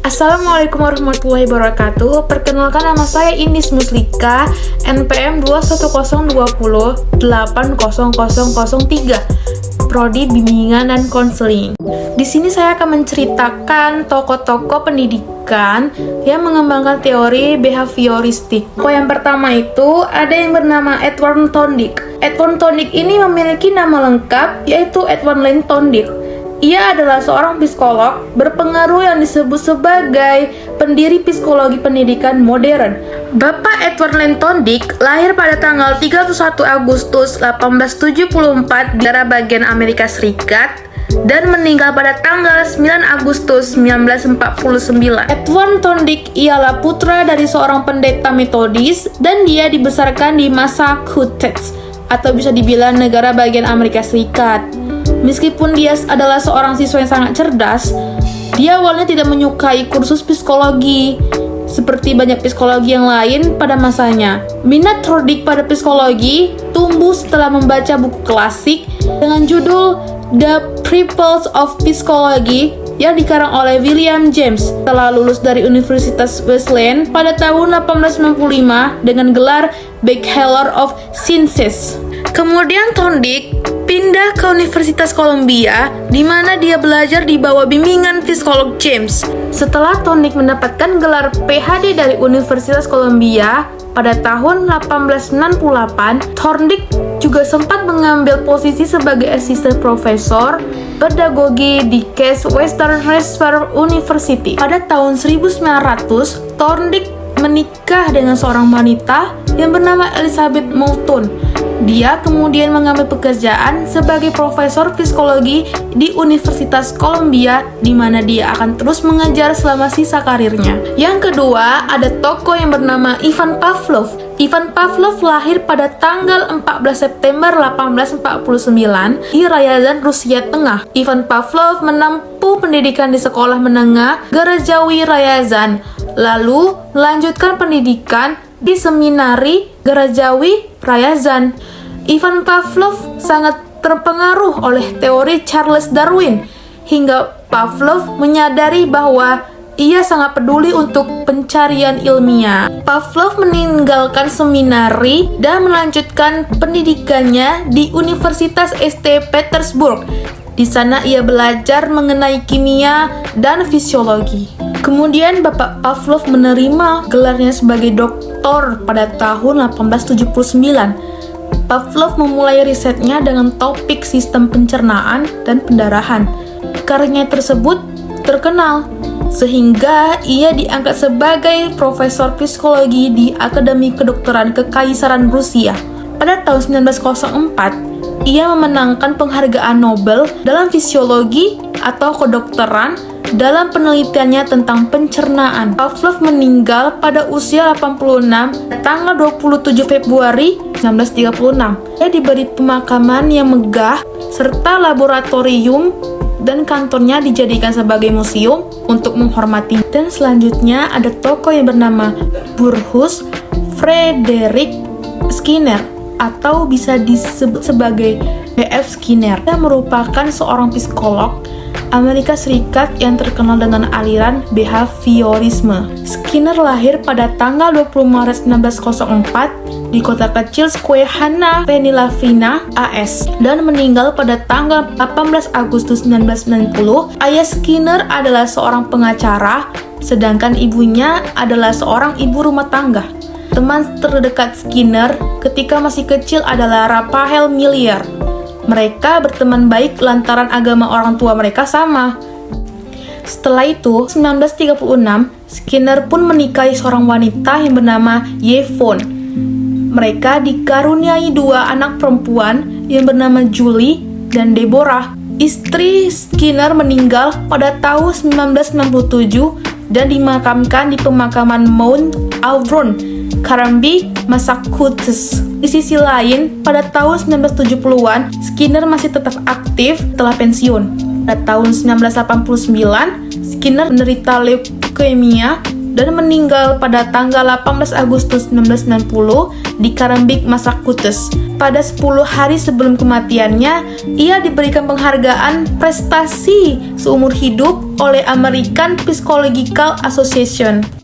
Assalamualaikum warahmatullahi wabarakatuh. Perkenalkan, nama saya Indis Muslika, NPM 210208003, Prodi Bimbingan dan Konseling. Di sini saya akan menceritakan tokoh-tokoh pendidikan yang mengembangkan teori behavioristik. Yang pertama itu ada yang bernama Edward Thorndike. Edward Thorndike ini memiliki nama lengkap yaitu Edward Lane Thorndike. Ia adalah seorang psikolog berpengaruh yang disebut sebagai pendiri psikologi pendidikan modern. Bapak Edward Lane Thorndike lahir pada tanggal 31 Agustus 1874 di daerah bagian Amerika Serikat dan meninggal pada tanggal 9 Agustus 1949. Edward Thorndike ialah putra dari seorang pendeta Metodis dan dia dibesarkan di Massachusetts atau bisa dibilang negara bagian Amerika Serikat. Meskipun dia adalah seorang siswa yang sangat cerdas, dia awalnya tidak menyukai kursus psikologi seperti banyak psikologi yang lain pada masanya. Minat Thorndike pada psikologi tumbuh setelah membaca buku klasik dengan judul The Principles of Psychology yang dikarang oleh William James. Setelah lulus dari Universitas Wesleyan pada tahun 1895 dengan gelar Bachelor of Sciences. Kemudian Thorndike pindah ke Universitas Columbia, di mana dia belajar di bawah bimbingan psikolog James. Setelah Thorndike mendapatkan gelar PhD dari Universitas Columbia pada tahun 1868, Thorndike juga sempat mengambil posisi sebagai asisten profesor pedagogi di Case Western Reserve University. Pada tahun 1900, Thorndike menikah dengan seorang wanita yang bernama Elizabeth Moulton. Dia kemudian mengambil pekerjaan sebagai profesor psikologi di Universitas Columbia, di mana dia akan terus mengajar selama sisa karirnya. Yang kedua, ada tokoh yang bernama Ivan Pavlov. Ivan Pavlov lahir pada tanggal 14 September 1849 di Ryazan, Rusia Tengah. Ivan Pavlov menempuh pendidikan di sekolah menengah Gerejawi Ryazan, lalu melanjutkan pendidikan di seminari Gerejawi Ryazan. Ivan Pavlov sangat terpengaruh oleh teori Charles Darwin, hingga Pavlov menyadari bahwa ia sangat peduli untuk pencarian ilmiah. Pavlov meninggalkan seminari dan melanjutkan pendidikannya di Universitas St. Petersburg. Di sana ia belajar mengenai kimia dan fisiologi. Kemudian Bapak Pavlov menerima gelarnya sebagai doktor pada tahun 1879. Pavlov memulai risetnya dengan topik sistem pencernaan dan pendarahan. Karyanya tersebut terkenal, sehingga ia diangkat sebagai profesor psikologi di Akademi Kedokteran Kekaisaran Rusia. Pada tahun 1904, ia memenangkan penghargaan Nobel dalam fisiologi atau kedokteran dalam penelitiannya tentang pencernaan. Pavlov meninggal pada usia 86 tanggal 27 Februari 1936. Dia diberi pemakaman yang megah serta laboratorium dan kantornya dijadikan sebagai museum untuk menghormati. Dan selanjutnya ada tokoh yang bernama Burrhus Frederick Skinner atau bisa disebut sebagai B.F. Skinner. Dia merupakan seorang psikolog Amerika Serikat yang terkenal dengan aliran behaviorisme. Skinner lahir pada tanggal 20 Maret 1904 di kota kecil Susquehanna, Pennsylvania, AS, dan meninggal pada tanggal 18 Agustus 1990. Ayah Skinner adalah seorang pengacara, sedangkan ibunya adalah seorang ibu rumah tangga. Teman terdekat Skinner ketika masih kecil adalah Raphael Millier. Mereka berteman baik lantaran agama orang tua mereka sama. Setelah itu, 1936, Skinner pun menikahi seorang wanita yang bernama Yvonne. Mereka dikaruniai dua anak perempuan yang bernama Julie dan Deborah. Istri Skinner meninggal pada tahun 1997 dan dimakamkan di pemakaman Mount Auburn, Cranby, Massachusetts. Di sisi lain, pada tahun 1970-an, Skinner masih tetap aktif setelah pensiun. Pada tahun 1989, Skinner menderita leukemia dan meninggal pada tanggal 18 Agustus 1990 di Karambik, Massachusetts. Pada 10 hari sebelum kematiannya, ia diberikan penghargaan prestasi seumur hidup oleh American Psychological Association.